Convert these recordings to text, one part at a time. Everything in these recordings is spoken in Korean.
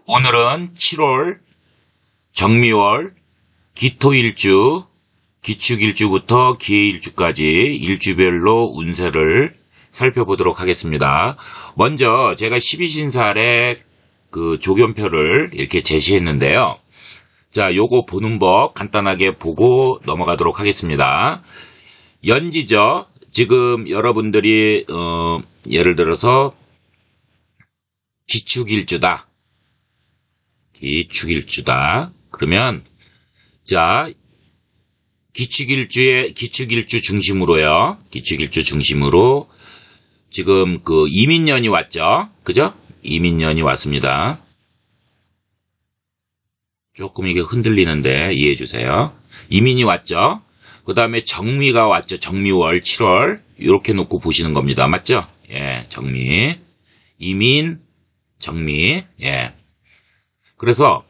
오늘은 7월 정미월 기토일주, 기축일주부터 기해일주까지 일주별로 운세를 살펴보도록 하겠습니다. 먼저 제가 12신살의 그 조견표를 이렇게 제시했는데요. 자, 요거 보는 법 간단하게 보고 넘어가도록 하겠습니다. 연지죠. 지금 여러분들이 예를 들어서 기축일주다. 그러면 자, 기축일주 중심으로요. 기축일주 중심으로 지금 그 이민년이 왔죠. 그죠? 이민년이 왔습니다. 조금 이게 흔들리는데 이해해 주세요. 이민이 왔죠. 그 다음에 정미가 왔죠. 정미월 7월 이렇게 놓고 보시는 겁니다. 맞죠? 예, 정미, 이민, 정미. 예. 그래서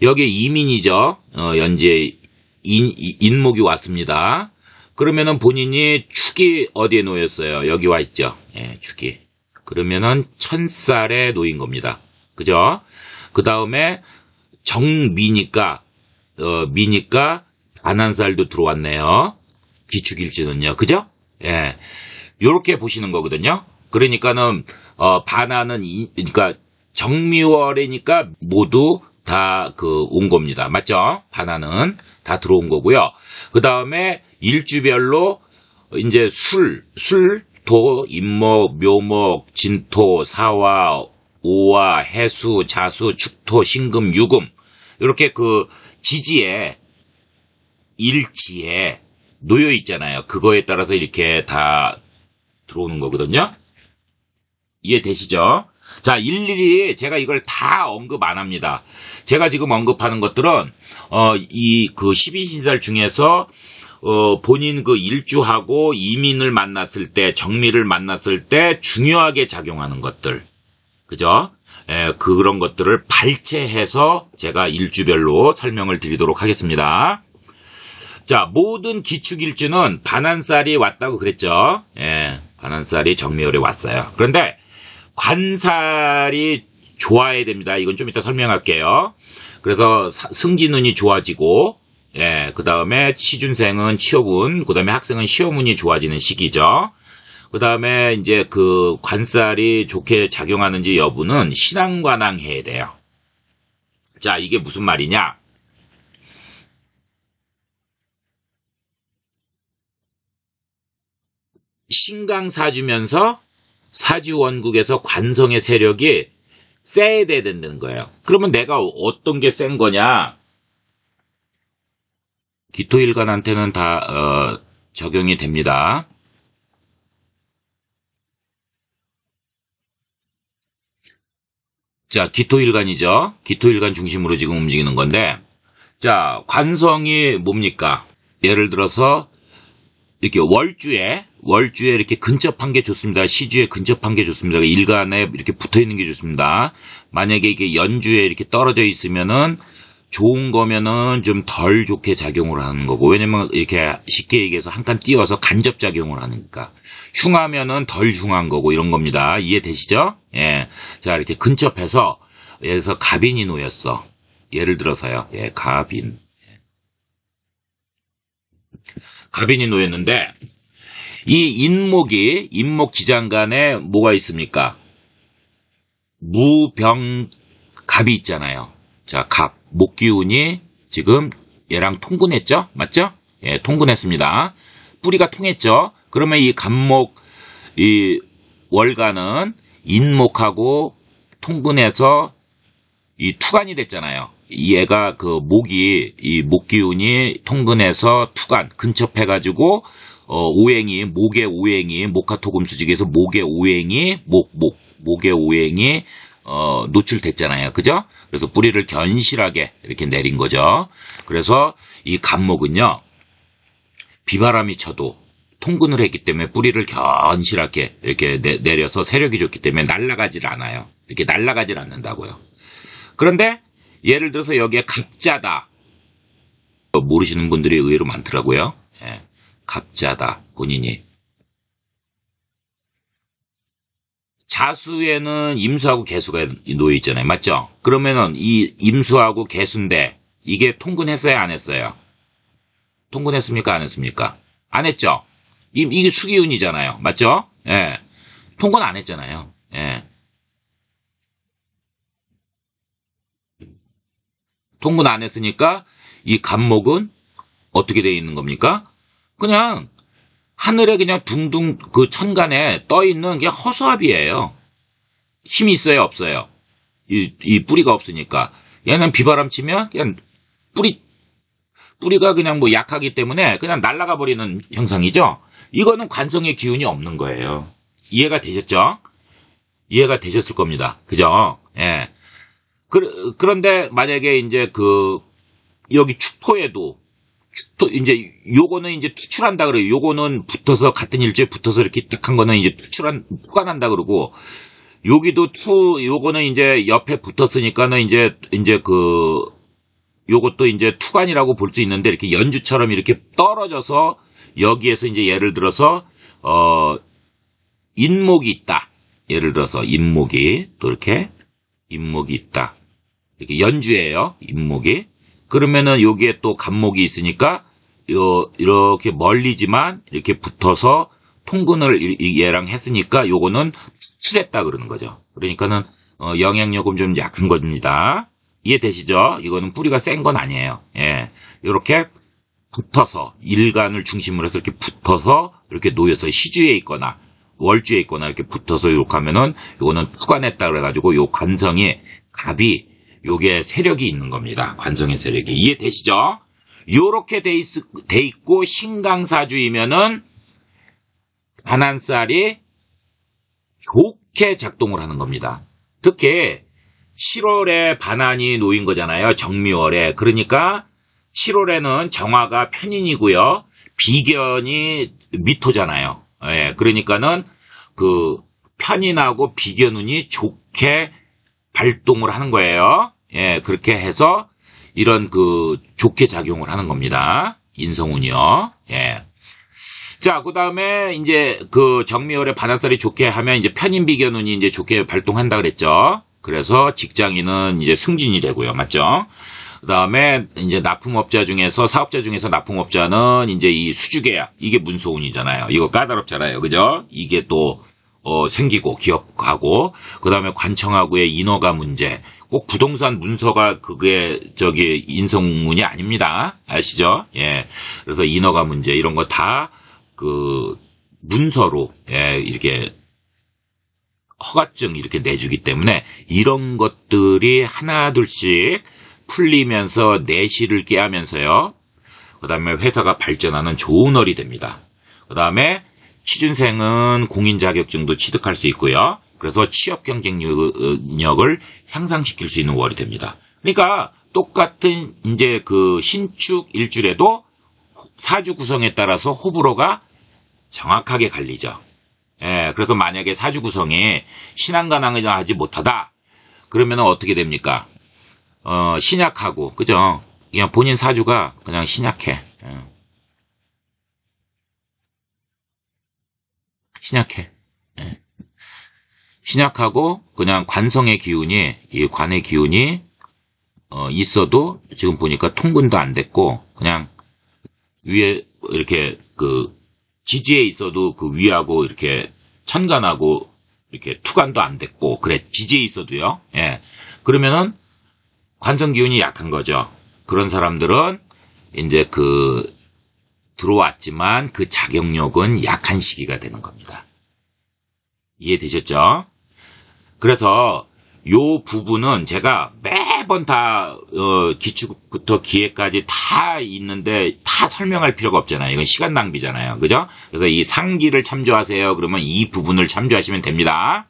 여기 이민이죠. 현재 인목이 왔습니다. 그러면은 본인이 축이 어디에 놓였어요? 여기 와 있죠. 예, 축이. 그러면은 천살에 놓인 겁니다. 그죠? 그 다음에 정미니까 미니까 반한살도 들어왔네요. 기축일주는요. 그죠? 예. 요렇게 보시는 거거든요. 그러니까는 반한은 그러니까 정미월이니까 모두 다 온 겁니다. 맞죠? 반한은 다 들어온 거고요. 그 다음에 일주별로 이제 도, 임목, 묘목, 진토, 사화, 오화, 해수, 자수, 축토, 신금, 유금 이렇게 그 지지에 일지에 놓여 있잖아요. 그거에 따라서 이렇게 다 들어오는 거거든요. 이해되시죠? 자, 일일이 제가 이걸 다 언급 안 합니다. 제가 지금 언급하는 것들은 이 그 12신살 중에서 본인 그 일주하고 이민을 만났을 때, 정미를 만났을 때 중요하게 작용하는 것들. 그죠? 예, 그런 것들을 발췌해서 제가 일주별로 설명을 드리도록 하겠습니다. 자, 모든 기축일주는 반한살이 왔다고 그랬죠? 예, 반한살이 정미월에 왔어요. 그런데 관살이 좋아야 됩니다. 이건 좀 이따 설명할게요. 그래서 승진운이 좋아지고, 예, 그 다음에 취준생은 취업운, 그 다음에 학생은 시험운이 좋아지는 시기죠. 그 다음에 이제 그 관살이 좋게 작용하는지 여부는 신앙관항해야 돼요. 자, 이게 무슨 말이냐? 신강사주면서 사주원국에서 관성의 세력이 세야 된다는 거예요. 그러면 내가 어떤 게 센 거냐? 기토일간한테는 다 적용이 됩니다. 자, 기토일간이죠. 기토일간 중심으로 지금 움직이는 건데, 자, 관성이 뭡니까? 예를 들어서 이렇게 월주에 이렇게 근접한 게 좋습니다. 시주에 근접한 게 좋습니다. 일간에 이렇게 붙어 있는 게 좋습니다. 만약에 이게 연주에 이렇게 떨어져 있으면은 좋은 거면은 좀 덜 좋게 작용을 하는 거고, 왜냐면 이렇게 쉽게 얘기해서 한 칸 띄워서 간접 작용을 하니까. 흉하면은 덜 흉한 거고 이런 겁니다. 이해되시죠? 예. 자, 이렇게 근접해서 여기서 갑인이 놓였어. 예를 들어서요. 예, 갑인. 갑인이 놓였는데, 이 인목 지장간에 뭐가 있습니까? 무병갑이 있잖아요. 자, 갑, 목기운이 지금 얘랑 통근했죠? 맞죠? 예, 통근했습니다. 뿌리가 통했죠? 그러면 이 갑목, 이 월간은 인목하고 통근해서 이 투간이 됐잖아요. 얘가 그 이 목기운이 통근해서 투간, 근접해가지고, 오행이, 목의 오행이, 목화토금수직에서 목의 오행이, 목의 오행이, 노출됐잖아요. 그죠? 그래서 뿌리를 견실하게 이렇게 내린 거죠. 그래서 이 갑목은요, 비바람이 쳐도 통근을 했기 때문에 뿌리를 견실하게 이렇게 내려서 세력이 좋기 때문에 날아가질 않아요. 이렇게 날아가질 않는다고요. 그런데 예를 들어서 여기에 갑자다. 모르시는 분들이 의외로 많더라고요. 예, 갑자다, 본인이. 자수에는 임수하고 개수가 놓여 있잖아요. 맞죠? 그러면은 이 임수하고 개수인데 이게 통근했어요? 안 했어요? 통근했습니까? 안 했습니까? 안 했죠? 이게 수기운이잖아요. 맞죠? 예. 통근 안 했잖아요. 예. 통근 안 했으니까 이 간목은 어떻게 되어 있는 겁니까? 그냥 하늘에 그냥 둥둥 그 천간에 떠 있는 게 허수아비예요. 힘이 있어요, 없어요? 이 뿌리가 없으니까. 얘는 비바람 치면 그냥 뿌리가 그냥 뭐 약하기 때문에 그냥 날아가 버리는 형상이죠? 이거는 관성의 기운이 없는 거예요. 이해가 되셨죠? 이해가 되셨을 겁니다. 그죠? 예. 그런데 만약에 이제 여기 축토에도 이제 요거는 이제 투출한다 그래요. 요거는 붙어서 같은 일주에 붙어서 이렇게 딱 한 거는 이제 투관한다 그러고 여기도 요거는 이제 옆에 붙었으니까는 이제 요것도 이제 투관이라고 볼 수 있는데 이렇게 연주처럼 이렇게 떨어져서 여기에서 이제 예를 들어서 인목이 있다. 예를 들어서 인목이 또 이렇게 인목이 있다. 이렇게 연주예요. 인목이. 그러면은 여기에 또 간목이 있으니까 이렇게 멀리지만 이렇게 붙어서 통근을 얘랑 했으니까 요거는 칠했다 그러는 거죠. 그러니까는 영향력은 좀 약한 겁니다. 이해되시죠? 이거는 뿌리가 센 건 아니에요. 예. 이렇게 붙어서 일간을 중심으로 해서 이렇게 붙어서 이렇게 놓여서 시주에 있거나 월주에 있거나 이렇게 붙어서 이렇게 하면은 요거는 투관했다 그래가지고 요 관성이 갑이 요게 세력이 있는 겁니다. 관성의 세력이. 이해되시죠? 요렇게 돼 있고 신강사주이면은 반한살이 좋게 작동을 하는 겁니다. 특히 7월에 반한이 놓인 거잖아요. 정미월에. 그러니까 7월에는 정화가 편인이고요. 비견이 미토잖아요. 예, 그러니까는 편인하고 비견운이 좋게 발동을 하는 거예요. 예, 그렇게 해서 이런 좋게 작용을 하는 겁니다. 인성운이요. 예. 자, 그 다음에 이제 정미월에 반한살이 좋게 하면 이제 편인비견운이 이제 좋게 발동한다 그랬죠. 그래서 직장인은 이제 승진이 되고요. 맞죠? 그 다음에 이제 사업자 중에서 납품업자는 이제 이 수주계약, 이게 문서운이잖아요. 이거 까다롭잖아요. 그죠? 이게 또, 생기고, 기업하고, 그 다음에 관청하고의 인허가 문제. 꼭 부동산 문서가 그게 인성운이 아닙니다. 아시죠? 예. 그래서 인허가 문제, 이런 거 다 문서로, 예, 이렇게 허가증 이렇게 내주기 때문에 이런 것들이 하나둘씩 풀리면서 내실을 깨하면서요. 그 다음에 회사가 발전하는 좋은 월이 됩니다. 그 다음에 취준생은 공인 자격증도 취득할 수 있고요. 그래서 취업 경쟁력을 향상시킬 수 있는 월이 됩니다. 그러니까 똑같은 이제 신축 일주에도 사주 구성에 따라서 호불호가 정확하게 갈리죠. 예, 그래서 만약에 사주 구성이 신앙간항을 하지 못하다, 그러면 어떻게 됩니까? 신약하고, 그죠? 그냥 본인 사주가 그냥 신약해. 예. 신약해. 예. 신약하고, 그냥 관성의 기운이, 이 관의 기운이, 있어도, 지금 보니까 통근도 안 됐고, 그냥, 위에, 이렇게, 지지에 있어도 위하고, 이렇게, 천간하고, 이렇게, 투간도 안 됐고, 그래, 지지에 있어도요. 예. 그러면은, 관성 기운이 약한 거죠. 그런 사람들은, 이제 들어왔지만, 자격력은 약한 시기가 되는 겁니다. 이해되셨죠? 그래서 요 부분은 제가 매번 다 기축부터 기회까지 다 있는데 다 설명할 필요가 없잖아요. 이건 시간 낭비잖아요. 그죠? 그래서 이 상기를 참조하세요. 그러면 이 부분을 참조하시면 됩니다.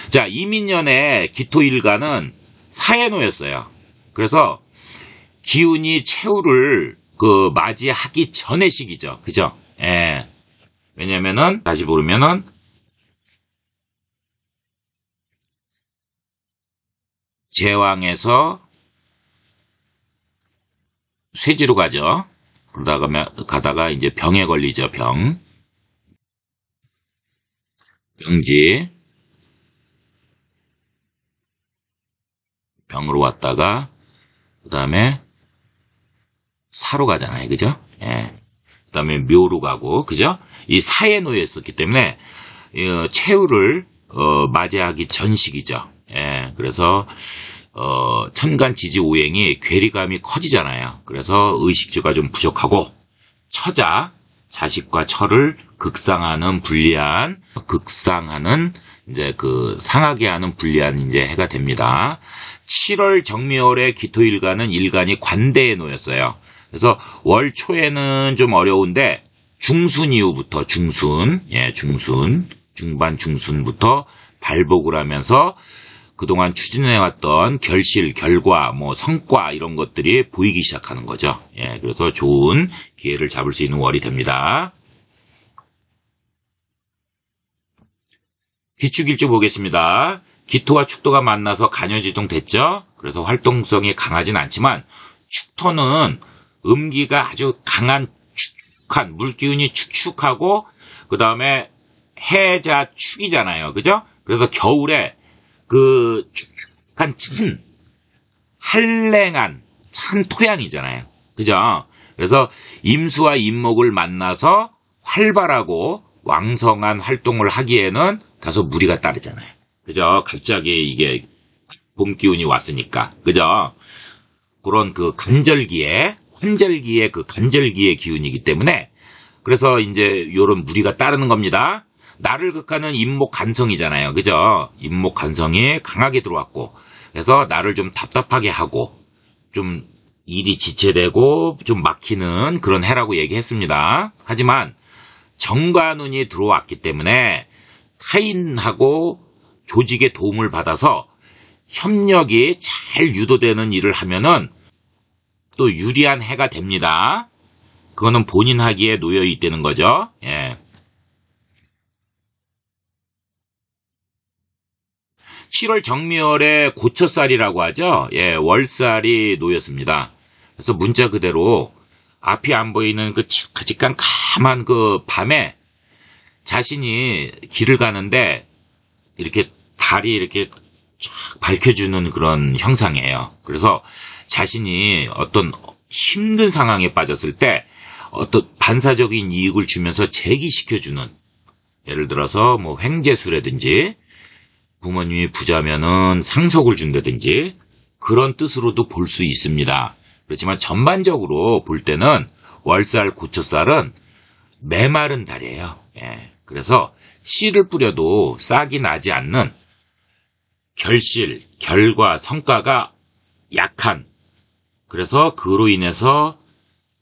자, 이민년의 기토일간은 사에 놓였어요. 그래서 기운이 최후를 맞이하기 전의 시기죠. 그죠? 예. 왜냐면은 다시 보면은 제왕에서 쇠지로 가죠. 가다가 이제 병에 걸리죠. 병지. 병으로 왔다가 그 다음에 사로 가잖아요. 그죠? 예. 그 다음에 묘로 가고, 그죠? 이 사에 놓여 있었기 때문에 최후를 맞이하기 전 시기죠. 예. 그래서 천간지지오행이 괴리감이 커지잖아요. 그래서 의식주가 좀 부족하고 처자, 자식과 처를 극상하는 불리한, 극상하는 이제 상하게 하는 불리한 이제 해가 됩니다. 7월 정미월의 기토일간은 일간이 관대에 놓였어요. 그래서 월 초에는 좀 어려운데 중순 이후부터 중순, 중반 중순부터 발복을 하면서 그동안 추진해왔던 결실, 결과, 성과 이런 것들이 보이기 시작하는 거죠. 예, 그래서 좋은 기회를 잡을 수 있는 월이 됩니다. 비축일주 보겠습니다. 기토와 축토가 만나서 간여지동 됐죠. 그래서 활동성이 강하진 않지만 축토는 음기가 아주 강한 축축한 물기운이 축축하고 그 다음에 해자 축이잖아요. 그죠? 그래서 겨울에 축축한 찬 한랭한 찬 토양이잖아요. 그죠? 그래서 임수와 임목을 만나서 활발하고 왕성한 활동을 하기에는 다소 무리가 따르잖아요. 그죠? 갑자기 이게 봄 기운이 왔으니까. 그죠? 그런 간절기에, 환절기의 간절기의 기운이기 때문에 그래서 이제 요런 무리가 따르는 겁니다. 나를 극하는 임목 간성이잖아요. 그죠? 임목 간성이 강하게 들어왔고 그래서 나를 좀 답답하게 하고 좀 일이 지체되고 좀 막히는 그런 해라고 얘기했습니다. 하지만 정관운이 들어왔기 때문에 타인하고 조직의 도움을 받아서 협력이 잘 유도되는 일을 하면은 또 유리한 해가 됩니다. 그거는 본인 하기에 놓여 있다는 거죠. 예. 7월 정미월에 고초살이라고 하죠. 예, 월살이 놓였습니다. 그래서 문자 그대로 앞이 안 보이는 아주 깜깜한 밤에 자신이 길을 가는데 이렇게 달이 이렇게 쫙 밝혀주는 그런 형상이에요. 그래서 자신이 어떤 힘든 상황에 빠졌을 때 어떤 반사적인 이익을 주면서 제기시켜주는, 예를 들어서 횡재수라든지 부모님이 부자면은 상속을 준다든지 그런 뜻으로도 볼 수 있습니다. 그렇지만 전반적으로 볼 때는 월살, 고초살은 메마른 달이에요. 예. 그래서 씨를 뿌려도 싹이 나지 않는 결실, 결과, 성과가 약한, 그래서 그로 인해서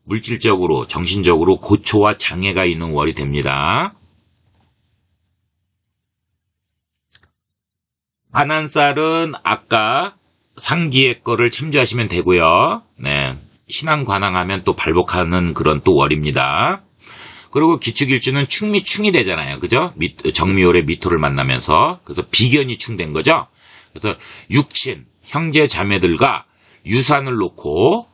물질적으로, 정신적으로 고초와 장애가 있는 월이 됩니다. 관한살은 아까 상기의 거를 참조하시면 되고요. 네. 신앙관항하면 또 발복하는 그런 또 월입니다. 그리고 기축일주는 충이 되잖아요. 그죠? 정미월에 미토를 만나면서. 그래서 비견이 충된 거죠. 그래서 육친, 형제 자매들과 유산을 놓고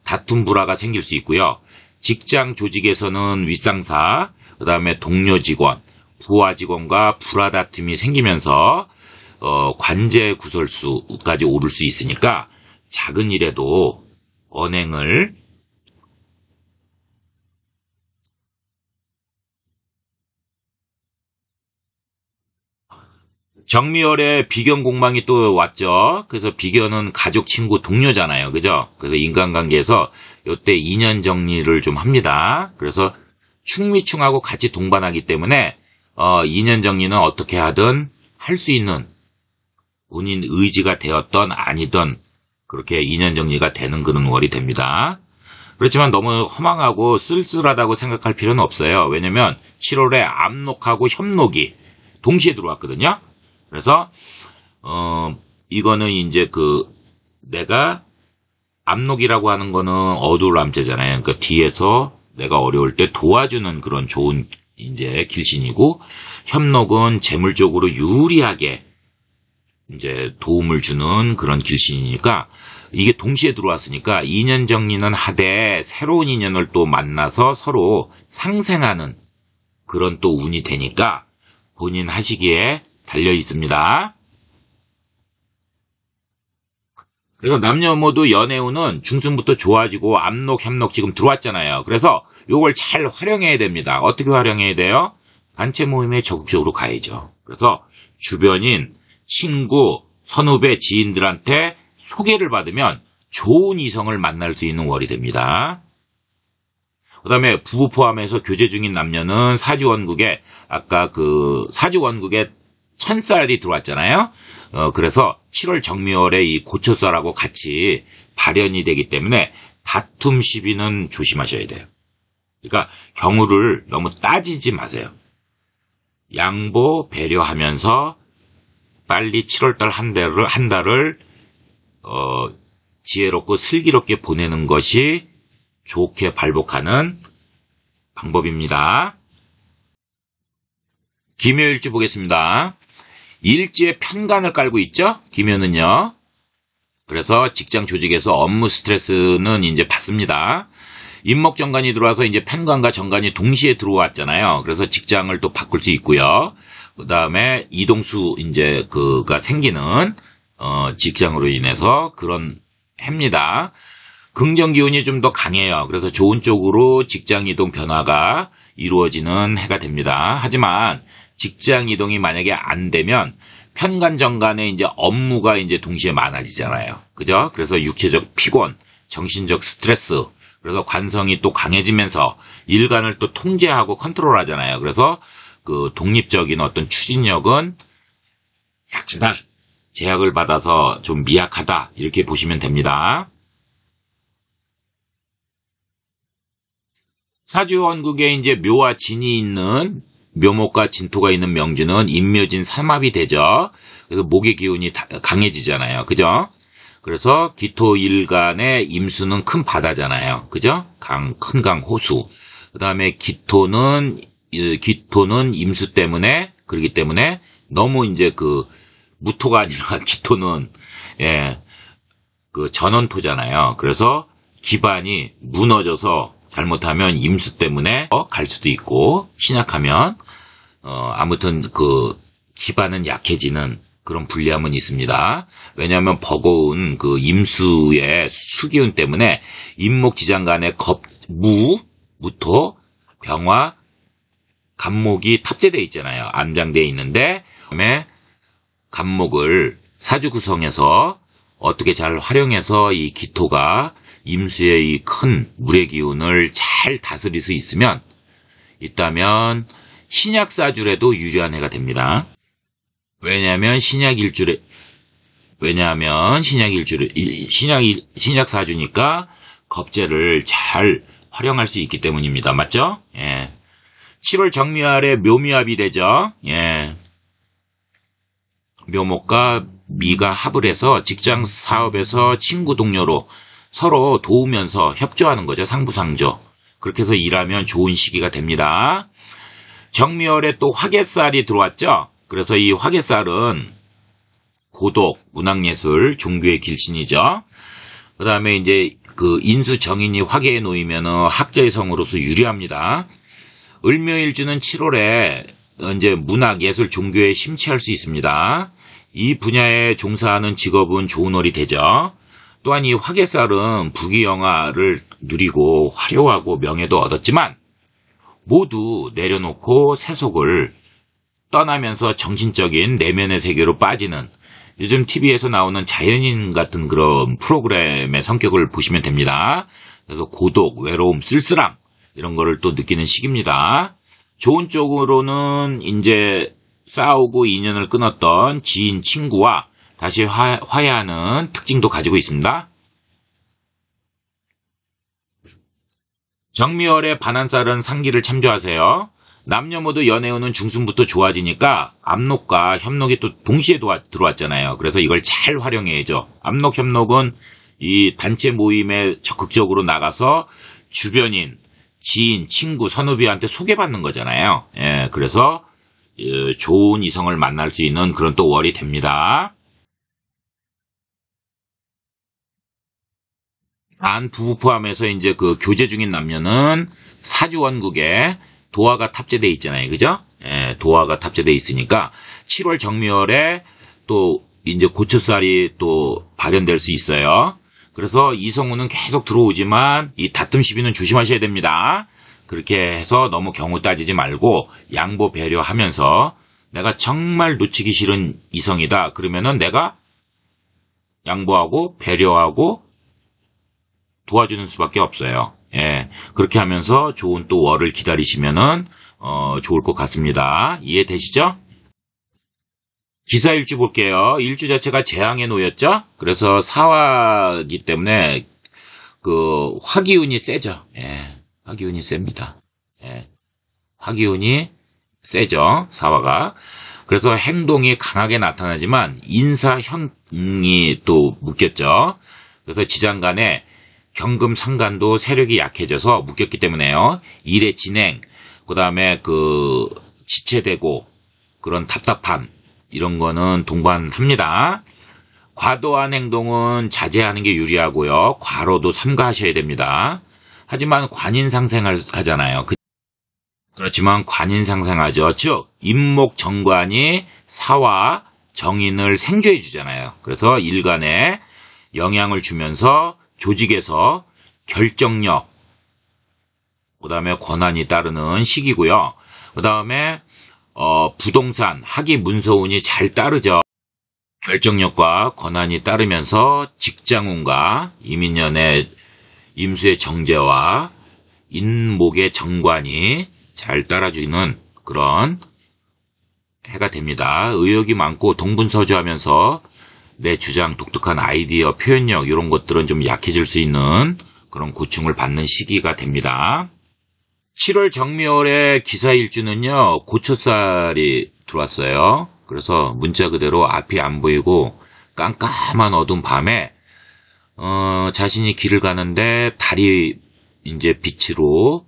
다툼 불화가 생길 수 있고요. 직장 조직에서는 윗상사, 그 다음에 동료 직원, 부하 직원과 불화 다툼이 생기면서 관제 구설수까지 오를 수 있으니까 작은 일에도 언행을 정미월에 비견 공망이 또 왔죠. 그래서 비견은 가족, 친구, 동료잖아요. 그죠? 그래서 인간관계에서 이때 인연 정리를 좀 합니다. 그래서 충미충하고 같이 동반하기 때문에 인연 정리는 어떻게 하든 할 수 있는 본인 의지가 되었던 아니든 그렇게 인연 정리가 되는 그런 월이 됩니다. 그렇지만 너무 허망하고 쓸쓸하다고 생각할 필요는 없어요. 왜냐면 7월에 압록하고 협록이 동시에 들어왔거든요. 그래서 이거는 이제 내가 압록이라고 하는 거는 어두울 암자잖아요. 그러니까 뒤에서 내가 어려울 때 도와주는 그런 좋은 이제 길신이고, 협록은 재물적으로 유리하게 이제 도움을 주는 그런 길신이니까 이게 동시에 들어왔으니까 인연 정리는 하되 새로운 인연을 또 만나서 서로 상생하는 그런 또 운이 되니까 본인 하시기에 달려 있습니다. 그래서 남녀 모두 연애운은 중순부터 좋아지고 압록, 협록 지금 들어왔잖아요. 그래서 요걸 잘 활용해야 됩니다. 어떻게 활용해야 돼요? 단체 모임에 적극적으로 가야죠. 그래서 주변인, 친구, 선후배, 지인들한테 소개를 받으면 좋은 이성을 만날 수 있는 월이 됩니다. 그 다음에 부부 포함해서 교제 중인 남녀는 사주원국에 아까 그 사주원국에 천쌀이 들어왔잖아요. 그래서 7월 정미월에 이 고초쌀하고 같이 발현이 되기 때문에 다툼 시비는 조심하셔야 돼요. 그러니까 경우를 너무 따지지 마세요. 양보 배려하면서 빨리 7월달 한 달을 지혜롭고 슬기롭게 보내는 것이 좋게 발복하는 방법입니다. 기묘일주 보겠습니다. 일지에 편관을 깔고 있죠? 기묘는요. 그래서 직장 조직에서 업무 스트레스는 이제 받습니다. 임목정관이 들어와서 이제 편관과 정관이 동시에 들어왔잖아요. 그래서 직장을 또 바꿀 수 있고요. 그 다음에 이동수 이제 그가 생기는 직장으로 인해서 그런 해입니다. 긍정 기운이 좀 더 강해요. 그래서 좋은 쪽으로 직장 이동 변화가 이루어지는 해가 됩니다. 하지만 직장 이동이 만약에 안 되면 편관 정관에 이제 업무가 이제 동시에 많아지잖아요. 그죠? 그래서 육체적 피곤, 정신적 스트레스, 그래서 관성이 또 강해지면서 일간을 또 통제하고 컨트롤하잖아요. 그래서 그 독립적인 어떤 추진력은 약하다, 제약을 받아서 좀 미약하다 이렇게 보시면 됩니다. 사주원국에 이제 묘와 진이 있는 묘목과 진토가 있는 명주는 임묘진 삼합이 되죠. 그래서 목의 기운이 강해지잖아요. 그죠? 그래서 기토일간의 임수는 큰 바다잖아요. 그죠? 큰 강 호수. 그 다음에 기토는 임수 때문에, 그렇기 때문에 너무 이제 그 무토가 아니라 기토는, 그 전원토잖아요. 그래서 기반이 무너져서 잘못하면 임수 때문에 갈 수도 있고, 신약하면 아무튼 그 기반은 약해지는 그런 불리함은 있습니다. 왜냐하면 버거운 그 임수의 수기운 때문에 임목지장 간의 무토, 병화, 간목이 탑재되어 있잖아요. 암장되어 있는데, 그다음에 간목을 사주 구성해서 어떻게 잘 활용해서 이 기토가 임수의 이 큰 물의 기운을 잘 다스릴 수 있다면 신약사주라도 유리한 해가 됩니다. 왜냐하면 신약사주니까 겁재를 잘 활용할 수 있기 때문입니다. 맞죠? 7월 정미월에 묘미합이 되죠. 묘목과 미가 합을 해서 직장 사업에서 친구 동료로 서로 도우면서 협조하는 거죠. 상부상조. 그렇게 해서 일하면 좋은 시기가 됩니다. 정미월에 또 화개살이 들어왔죠. 그래서 이 화개살은 고독, 문학예술, 종교의 길신이죠. 그 다음에 이제 그 인수 정인이 화개에 놓이면은 학자의 성으로서 유리합니다. 을묘일주는 7월에 이제 문학, 예술, 종교에 심취할 수 있습니다. 이 분야에 종사하는 직업은 좋은 월이 되죠. 또한 이 화개살은 부귀영화를 누리고 화려하고 명예도 얻었지만 모두 내려놓고 세속을 떠나면서 정신적인 내면의 세계로 빠지는 요즘 TV에서 나오는 자연인 같은 그런 프로그램의 성격을 보시면 됩니다. 그래서 고독, 외로움, 쓸쓸함 이런 거를 또 느끼는 시기입니다. 좋은 쪽으로는 이제 싸우고 인연을 끊었던 지인, 친구와 다시 화해하는 특징도 가지고 있습니다. 정미월의 반한살은 상기를 참조하세요. 남녀 모두 연애운은 중순부터 좋아지니까 압록과 협록이 또 동시에 들어왔잖아요. 그래서 이걸 잘 활용해야죠. 압록, 협록은 이 단체 모임에 적극적으로 나가서 주변인, 지인, 친구, 선후배한테 소개받는 거잖아요. 그래서 좋은 이성을 만날 수 있는 그런 또 월이 됩니다. 단 부부 포함해서 이제 그 교제 중인 남녀는 사주원국에 도화가 탑재되어 있잖아요. 그죠? 도화가 탑재되어 있으니까 7월 정미월에 또 이제 고초살이 또 발현될 수 있어요. 그래서 이성운은 계속 들어오지만 이 다툼 시비는 조심하셔야 됩니다. 그렇게 해서 너무 경우 따지지 말고 양보 배려하면서 내가 정말 놓치기 싫은 이성이다. 그러면은 내가 양보하고 배려하고 도와주는 수밖에 없어요. 예, 그렇게 하면서 좋은 또 월을 기다리시면은 좋을 것 같습니다. 이해되시죠? 기사일주 볼게요. 일주 자체가 재앙에 놓였죠? 그래서 사화기 때문에 그 화기운이 세죠. 예, 화기운이 셉니다. 예, 화기운이 세죠. 사화가. 그래서 행동이 강하게 나타나지만 인사형이 또 묶였죠. 그래서 지장간에 경금 상간도 세력이 약해져서 묶였기 때문에요. 일의 진행, 그 다음에 그 지체되고 그런 답답함, 이런 거는 동반합니다. 과도한 행동은 자제하는 게 유리하고요. 과로도 삼가하셔야 됩니다. 하지만 관인상생을 하잖아요. 그렇지만 관인상생하죠. 즉 임목정관이 사화 정인을 생조해 주잖아요. 그래서 일간에 영향을 주면서 조직에서 결정력, 그 다음에 권한이 따르는 시기고요. 그 다음에 부동산, 학위 문서운이 잘 따르죠. 결정력과 권한이 따르면서 직장운과 이민년의 임수의 정제와 인목의 정관이 잘 따라주는 그런 해가 됩니다. 의욕이 많고 동분서주하면서 내 주장, 독특한 아이디어, 표현력 이런 것들은 좀 약해질 수 있는 그런 고충을 받는 시기가 됩니다. 7월 정묘월의 기사일주는요, 고초살이 들어왔어요. 그래서 문자 그대로 앞이 안 보이고 깜깜한 어두운 밤에 자신이 길을 가는데 달이 이제 빛으로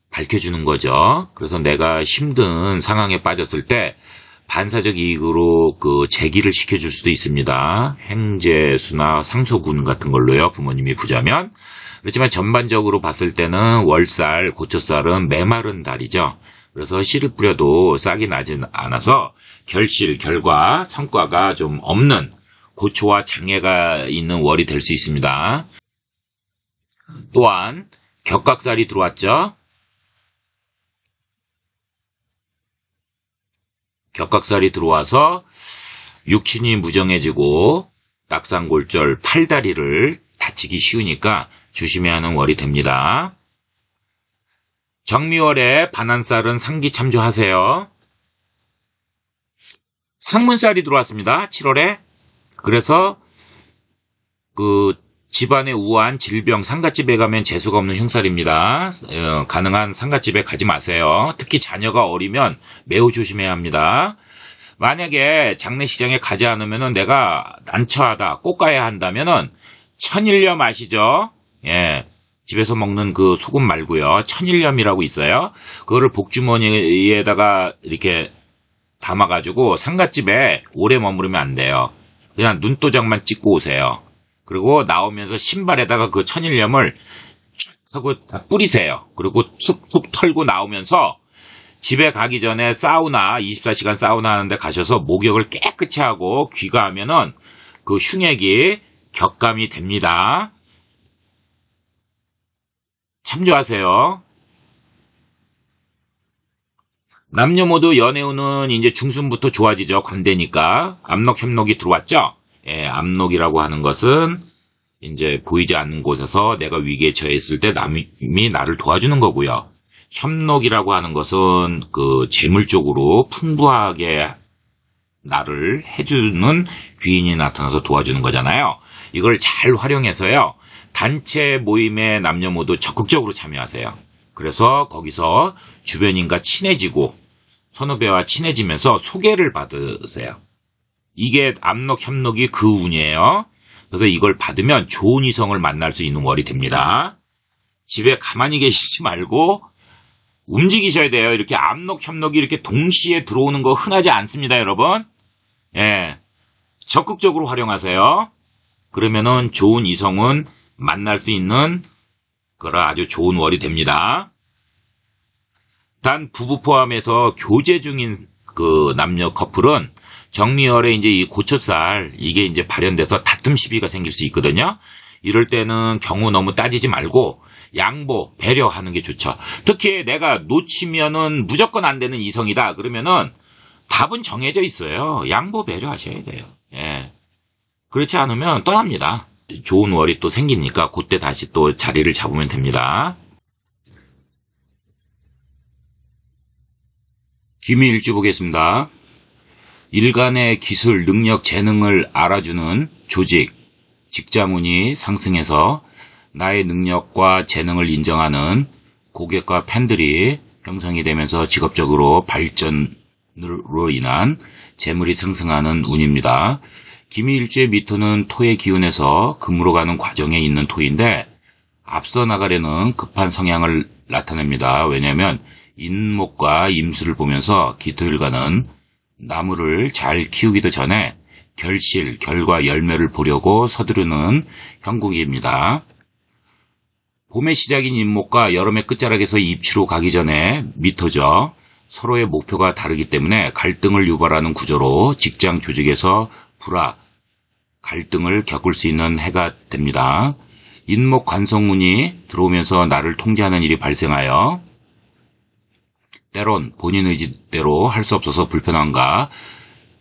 밝혀주는 거죠. 그래서 내가 힘든 상황에 빠졌을 때 반사적 이익으로 그 재기를 시켜줄 수도 있습니다. 행재수나 상소군 같은 걸로요. 부모님이 부자면. 그렇지만 전반적으로 봤을 때는 월살, 고초살은 메마른 달이죠. 그래서 씨를 뿌려도 싹이 나진 않아서 결실, 결과, 성과가 좀 없는 고초와 장애가 있는 월이 될 수 있습니다. 또한 격각살이 들어왔죠. 격각살이 들어와서 육친이 무정해지고 낙상골절, 팔다리를 다치기 쉬우니까 조심해야 하는 월이 됩니다. 정미월에 반한살은 상기 참조하세요. 상문살이 들어왔습니다. 7월에. 그래서 그 집안에 우한 질병, 상갓집에 가면 재수가 없는 흉살입니다. 가능한 상갓집에 가지 마세요. 특히 자녀가 어리면 매우 조심해야 합니다. 만약에 장례식장에 가지 않으면 내가 난처하다, 꼭 가야 한다면은 천일염 아시죠? 예. 집에서 먹는 그 소금 말고요. 천일염이라고 있어요. 그거를 복주머니에다가 이렇게 담아가지고 상갓집에 오래 머무르면 안 돼요. 그냥 눈도장만 찍고 오세요. 그리고 나오면서 신발에다가 그 천일염을 쭉 하고 뿌리세요. 그리고 툭툭 털고 나오면서 집에 가기 전에 사우나, 24시간 사우나 하는데 가셔서 목욕을 깨끗이 하고 귀가하면은 그 흉액이 격감이 됩니다. 참조하세요. 남녀 모두 연애운은 이제 중순부터 좋아지죠. 관대니까. 압록, 협록이 들어왔죠? 예, 압록이라고 하는 것은 이제 보이지 않는 곳에서 내가 위기에 처했을 때 남이 나를 도와주는 거고요. 협록이라고 하는 것은 그 재물 쪽으로 풍부하게 나를 해주는 귀인이 나타나서 도와주는 거잖아요. 이걸 잘 활용해서요. 단체 모임에 남녀 모두 적극적으로 참여하세요. 그래서 거기서 주변인과 친해지고 선후배와 친해지면서 소개를 받으세요. 이게 압록, 협록이 그 운이에요. 그래서 이걸 받으면 좋은 이성을 만날 수 있는 월이 됩니다. 집에 가만히 계시지 말고 움직이셔야 돼요. 이렇게 압록, 협록이 이렇게 동시에 들어오는 거 흔하지 않습니다, 여러분. 예, 적극적으로 활용하세요. 그러면은 좋은 이성은 만날 수 있는 그런 아주 좋은 월이 됩니다. 단 부부 포함해서 교제 중인 그 남녀 커플은 정미열의 이제 이 고초살, 이게 이제 발현돼서 다툼 시비가 생길 수 있거든요. 이럴 때는 경우 너무 따지지 말고 양보, 배려하는 게 좋죠. 특히 내가 놓치면은 무조건 안 되는 이성이다. 그러면은 답은 정해져 있어요. 양보, 배려하셔야 돼요. 예. 그렇지 않으면 떠납니다. 좋은 월이 또 생기니까 그때 다시 또 자리를 잡으면 됩니다. 기미일주 보겠습니다. 일간의 기술, 능력, 재능을 알아주는 조직, 직장운이 상승해서 나의 능력과 재능을 인정하는 고객과 팬들이 형성이 되면서 직업적으로 발전으로 인한 재물이 상승하는 운입니다. 기미일주의 미토는 토의 기운에서 금으로 가는 과정에 있는 토인데 앞서 나가려는 급한 성향을 나타냅니다. 왜냐하면 인목과 임수를 보면서 기토일간은 나무를 잘 키우기도 전에 결실, 결과, 열매를 보려고 서두르는 형국입니다. 봄의 시작인 인목과 여름의 끝자락에서 입추로 가기 전에 미토죠. 서로의 목표가 다르기 때문에 갈등을 유발하는 구조로 직장 조직에서 불화, 갈등을 겪을 수 있는 해가 됩니다. 인목 관성운이 들어오면서 나를 통제하는 일이 발생하여 때론 본인 의지대로 할 수 없어서 불편함과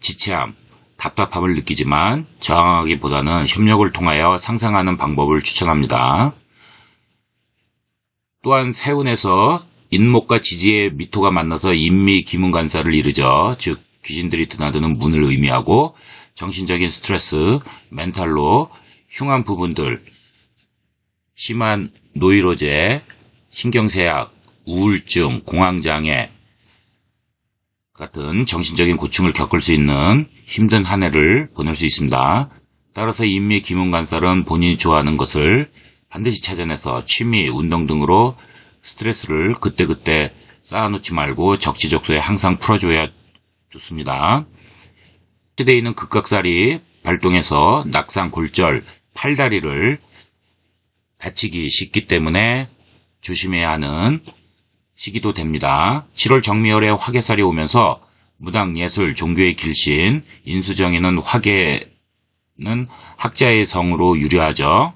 지체함, 답답함을 느끼지만 저항하기보다는 협력을 통하여 상상하는 방법을 추천합니다. 또한 세운에서 인목과 지지의 미토가 만나서 인미 기문간사를 이루죠. 즉 귀신들이 드나드는 문을 의미하고 정신적인 스트레스, 멘탈로 흉한 부분들, 심한 노이로제, 신경쇠약, 우울증, 공황장애 같은 정신적인 고충을 겪을 수 있는 힘든 한 해를 보낼 수 있습니다. 따라서 인미 기문간살은 본인이 좋아하는 것을 반드시 찾아내서 취미, 운동 등으로 스트레스를 그때그때 쌓아놓지 말고 적지적소에 항상 풀어줘야 좋습니다. 시대에 있는 극각살이 발동해서 낙상, 골절, 팔다리를 다치기 쉽기 때문에 조심해야 하는 시기도 됩니다. 7월 정미열에 화개살이 오면서 무당, 예술, 종교의 길신, 인수정에는 화개는 학자의 성으로 유리하죠.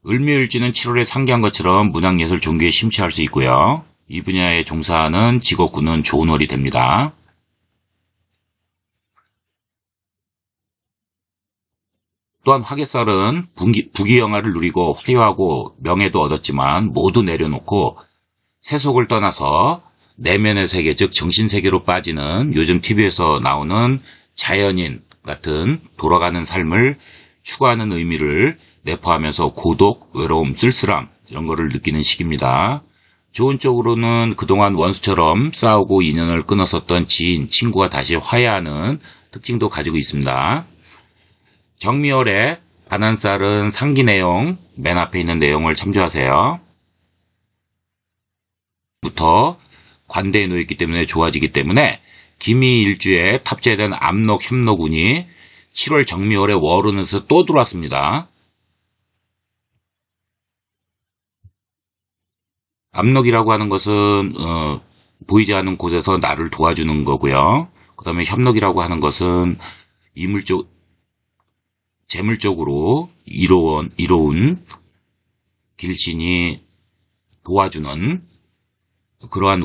을묘일주는 7월에 상기한 것처럼 무당, 예술, 종교에 심취할 수 있고요. 이 분야에 종사하는 직업군은 좋은 월이 됩니다. 또한 화개살은 부귀영화를 누리고 화려하고 명예도 얻었지만 모두 내려놓고 세속을 떠나서 내면의 세계, 즉 정신세계로 빠지는 요즘 TV에서 나오는 자연인 같은 돌아가는 삶을 추구하는 의미를 내포하면서 고독, 외로움, 쓸쓸함 이런 거를 느끼는 시기입니다. 좋은 쪽으로는 그동안 원수처럼 싸우고 인연을 끊었었던 지인, 친구와 다시 화해하는 특징도 가지고 있습니다. 정미열의 반한살은 상기 내용, 맨 앞에 있는 내용을 참조하세요. 부터 관대에 놓였기 때문에 좋아지기 때문에 기미일주에 탑재된 압록, 협록운이 7월 정미월에 월운에서 또 들어왔습니다. 압록이라고 하는 것은 보이지 않는 곳에서 나를 도와주는 거고요. 그 다음에 협록이라고 하는 것은 재물적으로 이로운 길신이 도와주는 그러한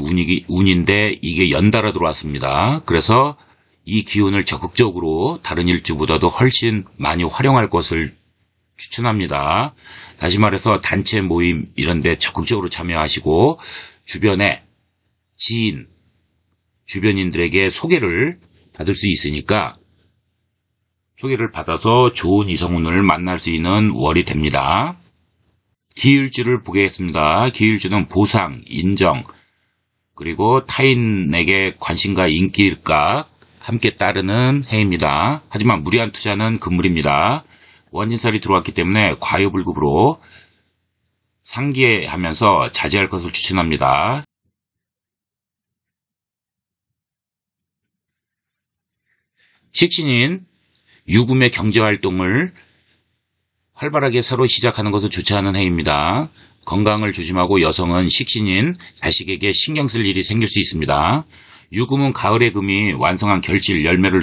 운인데 이게 연달아 들어왔습니다. 그래서 이 기운을 적극적으로 다른 일주보다도 훨씬 많이 활용할 것을 추천합니다. 다시 말해서 단체 모임 이런 데 적극적으로 참여하시고 주변에 지인, 주변인들에게 소개를 받을 수 있으니까 소개를 받아서 좋은 이성운을 만날 수 있는 월이 됩니다. 기일주를 보겠습니다. 기일주는 보상, 인정, 그리고 타인에게 관심과 인기가 함께 따르는 해입니다. 하지만 무리한 투자는 금물입니다. 원진살이 들어왔기 때문에 과유불급으로 상기하면서 자제할 것을 추천합니다. 식신인 유금의 경제활동을 활발하게 새로 시작하는 것을 좋지 않은 해입니다. 건강을 조심하고 여성은 식신인 자식에게 신경 쓸 일이 생길 수 있습니다. 유금은 가을의 금이 완성한 결실, 열매를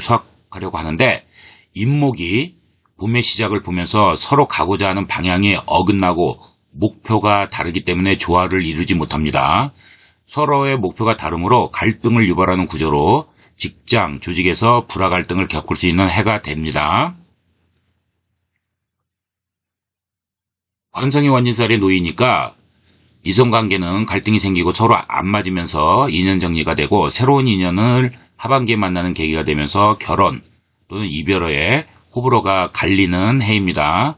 하려고 하는데 인목이 봄의 시작을 보면서 서로 가고자 하는 방향이 어긋나고 목표가 다르기 때문에 조화를 이루지 못합니다. 서로의 목표가 다르므로 갈등을 유발하는 구조로 직장, 조직에서 불화 갈등을 겪을 수 있는 해가 됩니다. 관성이 원진살에 놓이니까 이성관계는 갈등이 생기고 서로 안 맞으면서 인연 정리가 되고 새로운 인연을 하반기에 만나는 계기가 되면서 결혼 또는 이별에 호불호가 갈리는 해입니다.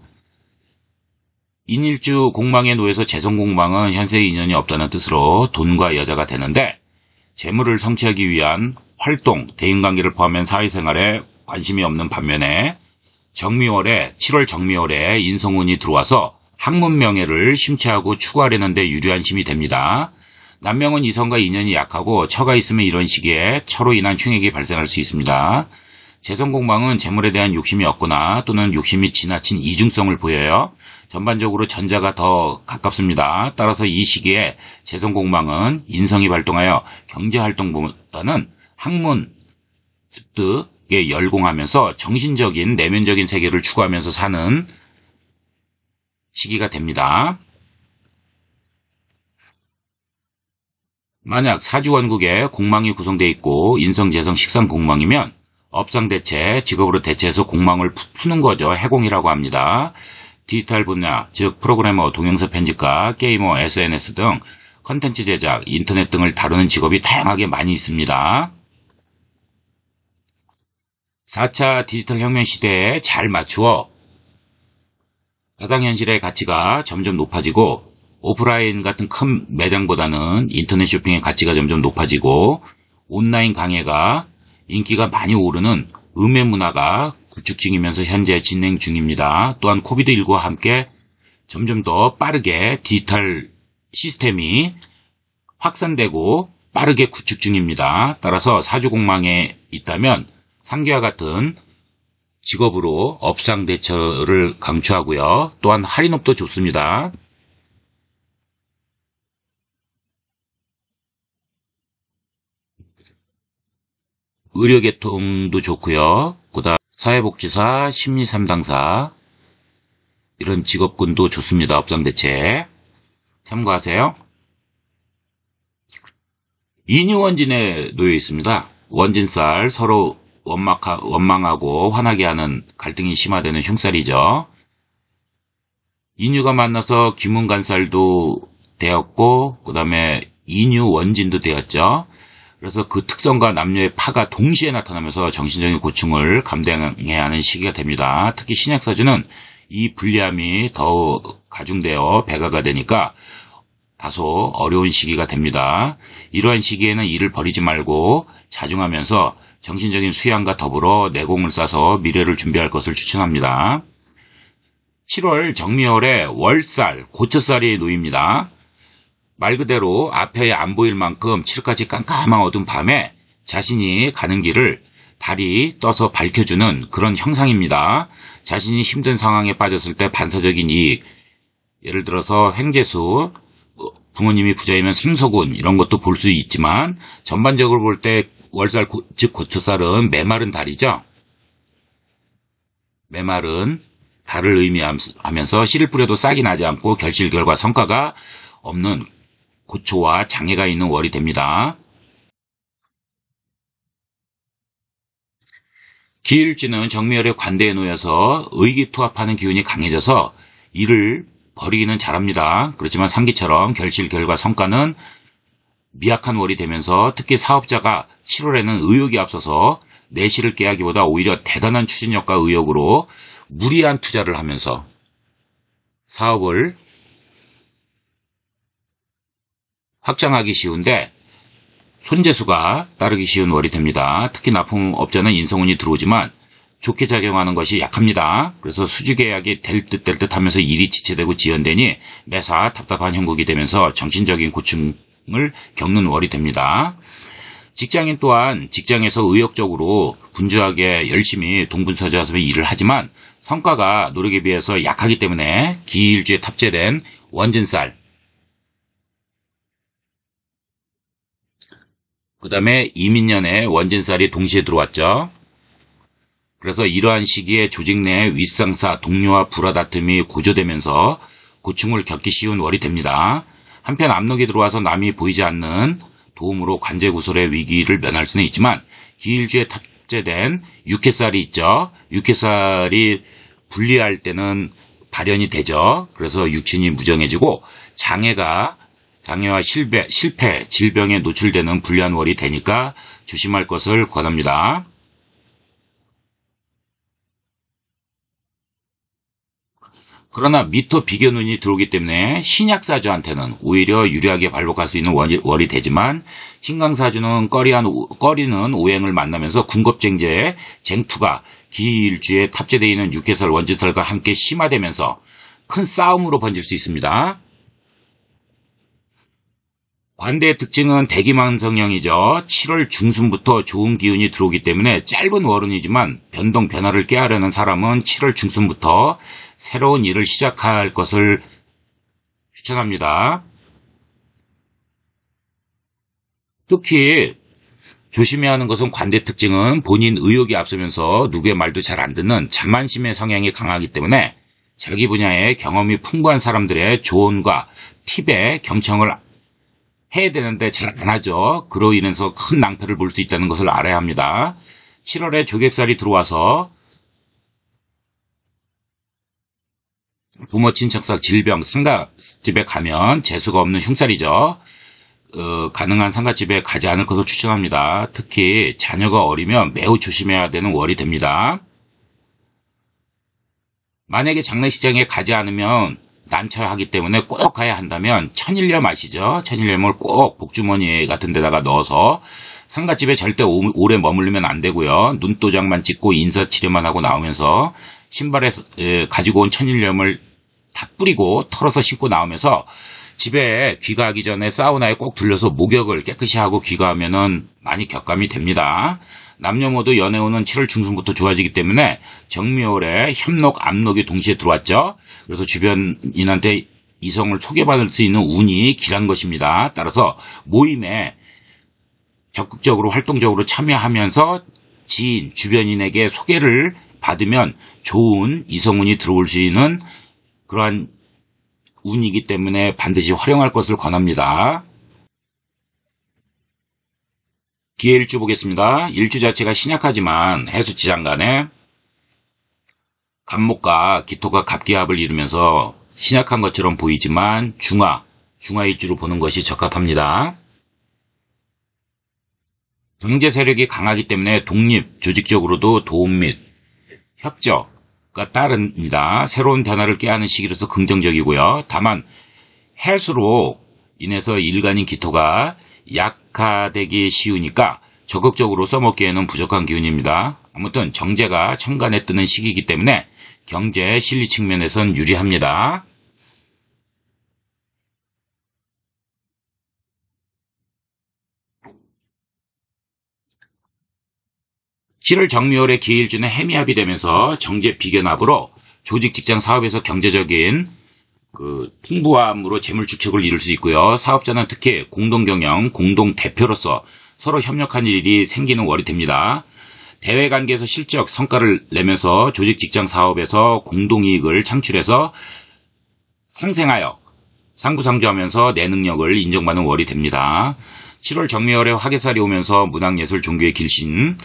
인일주 공망에 놓여서 재성공망은 현세의 인연이 없다는 뜻으로 돈과 여자가 되는데 재물을 성취하기 위한 활동, 대인관계를 포함한 사회생활에 관심이 없는 반면에 7월 정미월에 인성운이 들어와서 학문 명예를 심취하고 추구하려는 데 유리한 힘이 됩니다. 남명은 이성과 인연이 약하고 처가 있으면 이런 시기에 처로 인한 충액이 발생할 수 있습니다. 재성공망은 재물에 대한 욕심이 없거나 또는 욕심이 지나친 이중성을 보여요. 전반적으로 전자가 더 가깝습니다. 따라서 이 시기에 재성공망은 인성이 발동하여 경제활동보다는 학문, 습득에 열공하면서 정신적인 내면적인 세계를 추구하면서 사는 시기가 됩니다. 만약 사주원국에 공망이 구성되어 있고 인성, 재성, 식상 공망이면 업상대체, 직업으로 대체해서 공망을 푸는 거죠. 해공이라고 합니다. 디지털 분야, 즉 프로그래머, 동영상 편집가, 게이머, SNS 등 컨텐츠 제작, 인터넷 등을 다루는 직업이 다양하게 많이 있습니다. 4차 디지털 혁명 시대에 잘 맞추어 가상현실의 가치가 점점 높아지고 오프라인 같은 큰 매장보다는 인터넷 쇼핑의 가치가 점점 높아지고 온라인 강의가 인기가 많이 오르는 음의 문화가 구축 중이면서 현재 진행 중입니다. 또한 코비드19와 함께 점점 더 빠르게 디지털 시스템이 확산되고 빠르게 구축 중입니다. 따라서 사주공망에 있다면 상계와 같은 직업으로 업상 대처를 강추하고요. 또한 할인업도 좋습니다. 의료계통도 좋고요. 그다음 사회복지사, 심리상담사 이런 직업군도 좋습니다. 업상대체 참고하세요. 인유원진에 놓여 있습니다. 원진살 서로 원망하고 화나게 하는 갈등이 심화되는 흉살이죠. 인유가 만나서 귀문간살도 되었고 그 다음에 인유원진도 되었죠. 그래서 그 특성과 남녀의 파가 동시에 나타나면서 정신적인 고충을 감당해야 하는 시기가 됩니다. 특히 신약사주는 이 불리함이 더 가중되어 배가가 되니까 다소 어려운 시기가 됩니다. 이러한 시기에는 일을 버리지 말고 자중하면서 정신적인 수양과 더불어 내공을 쌓아서 미래를 준비할 것을 추천합니다. 7월 정미월에 월살, 고초살이 놓입니다. 말 그대로 앞에 안 보일 만큼 칠흑같이 깜깜한 어두운 밤에 자신이 가는 길을 달이 떠서 밝혀주는 그런 형상입니다. 자신이 힘든 상황에 빠졌을 때 반사적인 이익, 예를 들어서 횡재수, 부모님이 부자이면 상서군 이런 것도 볼 수 있지만 전반적으로 볼 때 월살, 즉 고초살은 메마른 달이죠. 메마른 달을 의미하면서 씨를 뿌려도 싹이 나지 않고 결실 결과 성과가 없는 고초와 장애가 있는 월이 됩니다. 기일주는 정미월의 관대에 놓여서 의기투합하는 기운이 강해져서 일을 버리기는 잘합니다. 그렇지만 상기처럼 결실 결과 성과는 미약한 월이 되면서 특히 사업자가 7월에는 의욕이 앞서서 내실을 깨하기보다 오히려 대단한 추진력과 의욕으로 무리한 투자를 하면서 사업을 확장하기 쉬운데 손재수가 따르기 쉬운 월이 됩니다. 특히 납품업자는 인성운이 들어오지만 좋게 작용하는 것이 약합니다. 그래서 수주계약이 될 듯 하면서 일이 지체되고 지연되니 매사 답답한 형국이 되면서 정신적인 고충을 겪는 월이 됩니다. 직장인 또한 직장에서 의욕적으로 분주하게 열심히 동분서주하면서 일을 하지만 성과가 노력에 비해서 약하기 때문에 기일주에 탑재된 원진살, 그 다음에 이민년에 원진살이 동시에 들어왔죠. 그래서 이러한 시기에 조직 내 윗상사, 동료와 불화다툼이 고조되면서 고충을 겪기 쉬운 월이 됩니다. 한편 압록이 들어와서 남이 보이지 않는 도움으로 관제구설의 위기를 면할 수는 있지만 기일주에 탑재된 육해살이 있죠. 육해살이 분리할 때는 발현이 되죠. 그래서 육신이 무정해지고 장애와 실패, 질병에 노출되는 불리한 월이 되니까 조심할 것을 권합니다. 그러나 미토 비견운이 들어오기 때문에 신약사주한테는 오히려 유리하게 발복할 수 있는 월이 되지만 신강사주는 꺼리는 오행을 만나면서 군겁쟁제의 쟁투가 기일주에 탑재되어 있는 육해설 원지설과 함께 심화되면서 큰 싸움으로 번질 수 있습니다. 관대의 특징은 대기만성형이죠. 7월 중순부터 좋은 기운이 들어오기 때문에 짧은 월운이지만 변화를 꾀하려는 사람은 7월 중순부터 새로운 일을 시작할 것을 추천합니다. 특히 조심해야 하는 것은 관대 특징은 본인 의욕이 앞서면서 누구의 말도 잘 안 듣는 자만심의 성향이 강하기 때문에 자기 분야의 경험이 풍부한 사람들의 조언과 팁에 경청을 해야 되는데 잘 안 하죠. 그로 인해서 큰 낭패를 볼 수 있다는 것을 알아야 합니다. 7월에 조객살이 들어와서 부모 친척사 질병 상가집에 가면 재수가 없는 흉살이죠. 가능한 상가집에 가지 않을 것을 추천합니다. 특히 자녀가 어리면 매우 조심해야 되는 월이 됩니다. 만약에 장례식장에 가지 않으면 난처하기 때문에 꼭 가야 한다면 천일염 아시죠? 천일염을 꼭 복주머니 같은 데다가 넣어서 상가집에 절대 오래 머무르면 안 되고요. 눈도장만 찍고 인사치료만 하고 나오면서 신발에 가지고 온 천일염을 다 뿌리고 털어서 신고 나오면서 집에 귀가하기 전에 사우나에 꼭 들려서 목욕을 깨끗이 하고 귀가하면은 많이 격감이 됩니다. 남녀 모두 연애운은 7월 중순부터 좋아지기 때문에 정묘월에 협록, 압록이 동시에 들어왔죠. 그래서 주변인한테 이성을 소개받을 수 있는 운이 길한 것입니다. 따라서 모임에 적극적으로 활동적으로 참여하면서 지인, 주변인에게 소개를 받으면 좋은 이성운이 들어올 수 있는 그러한 운이기 때문에 반드시 활용할 것을 권합니다. 기해일주 보겠습니다. 일주 자체가 신약하지만 해수지장간에 간목과 기토가 갑기합을 이루면서 신약한 것처럼 보이지만 중화일주로 보는 것이 적합합니다. 경제 세력이 강하기 때문에 독립, 조직적으로도 도움 및 협조가 따릅니다. 새로운 변화를 꾀하는 시기로서 긍정적이고요. 다만 해수로 인해서 일간인 기토가 약화되기 쉬우니까 적극적으로 써먹기에는 부족한 기운입니다. 아무튼 정제가 천간에 뜨는 시기이기 때문에 경제 실리 측면에선 유리합니다. (7월) 정묘월에 기일주는 해미합이 되면서 정제 비견합으로 조직 직장 사업에서 경제적인 풍부함으로 재물 축적을 이룰 수 있고요. 사업자는 특히 공동경영, 공동대표로서 서로 협력한 일이 생기는 월이 됩니다. 대외관계에서 실적, 성과를 내면서 조직 직장 사업에서 공동이익을 창출해서 상생하여 상부상조하면서 내 능력을 인정받는 월이 됩니다. 7월 정묘월에 화개살이 오면서 문학예술 종교의 길신으로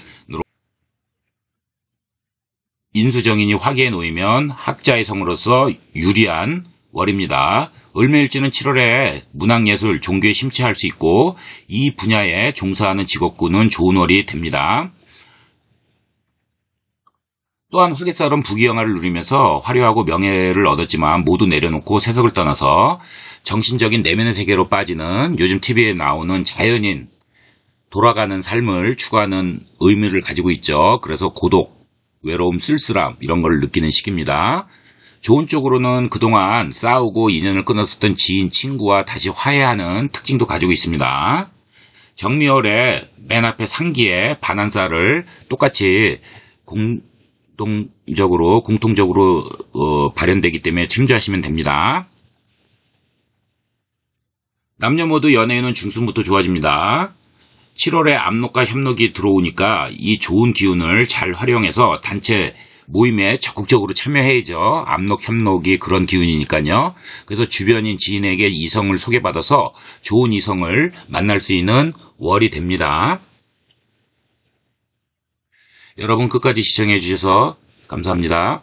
인수정인이 화기에 놓이면 학자의 성으로서 유리한 월입니다. 을묘일주는 7월에 문학예술, 종교에 심취할 수 있고 이 분야에 종사하는 직업군은 좋은 월이 됩니다. 또한 화개살은 부귀영화를 누리면서 화려하고 명예를 얻었지만 모두 내려놓고 세속을 떠나서 정신적인 내면의 세계로 빠지는 요즘 TV에 나오는 자연인, 돌아가는 삶을 추구하는 의미를 가지고 있죠. 그래서 고독, 외로움, 쓸쓸함 이런 걸 느끼는 시기입니다. 좋은 쪽으로는 그동안 싸우고 인연을 끊었었던 지인, 친구와 다시 화해하는 특징도 가지고 있습니다. 정미월에 맨 앞에 상기에 반한살을 똑같이 공통적으로 발현되기 때문에 참조하시면 됩니다. 남녀 모두 연애운은 중순부터 좋아집니다. 7월에 압록과 협록이 들어오니까 이 좋은 기운을 잘 활용해서 단체 모임에 적극적으로 참여해야죠. 압록, 협록이 그런 기운이니까요. 그래서 주변인 지인에게 이성을 소개받아서 좋은 이성을 만날 수 있는 월이 됩니다. 여러분 끝까지 시청해 주셔서 감사합니다.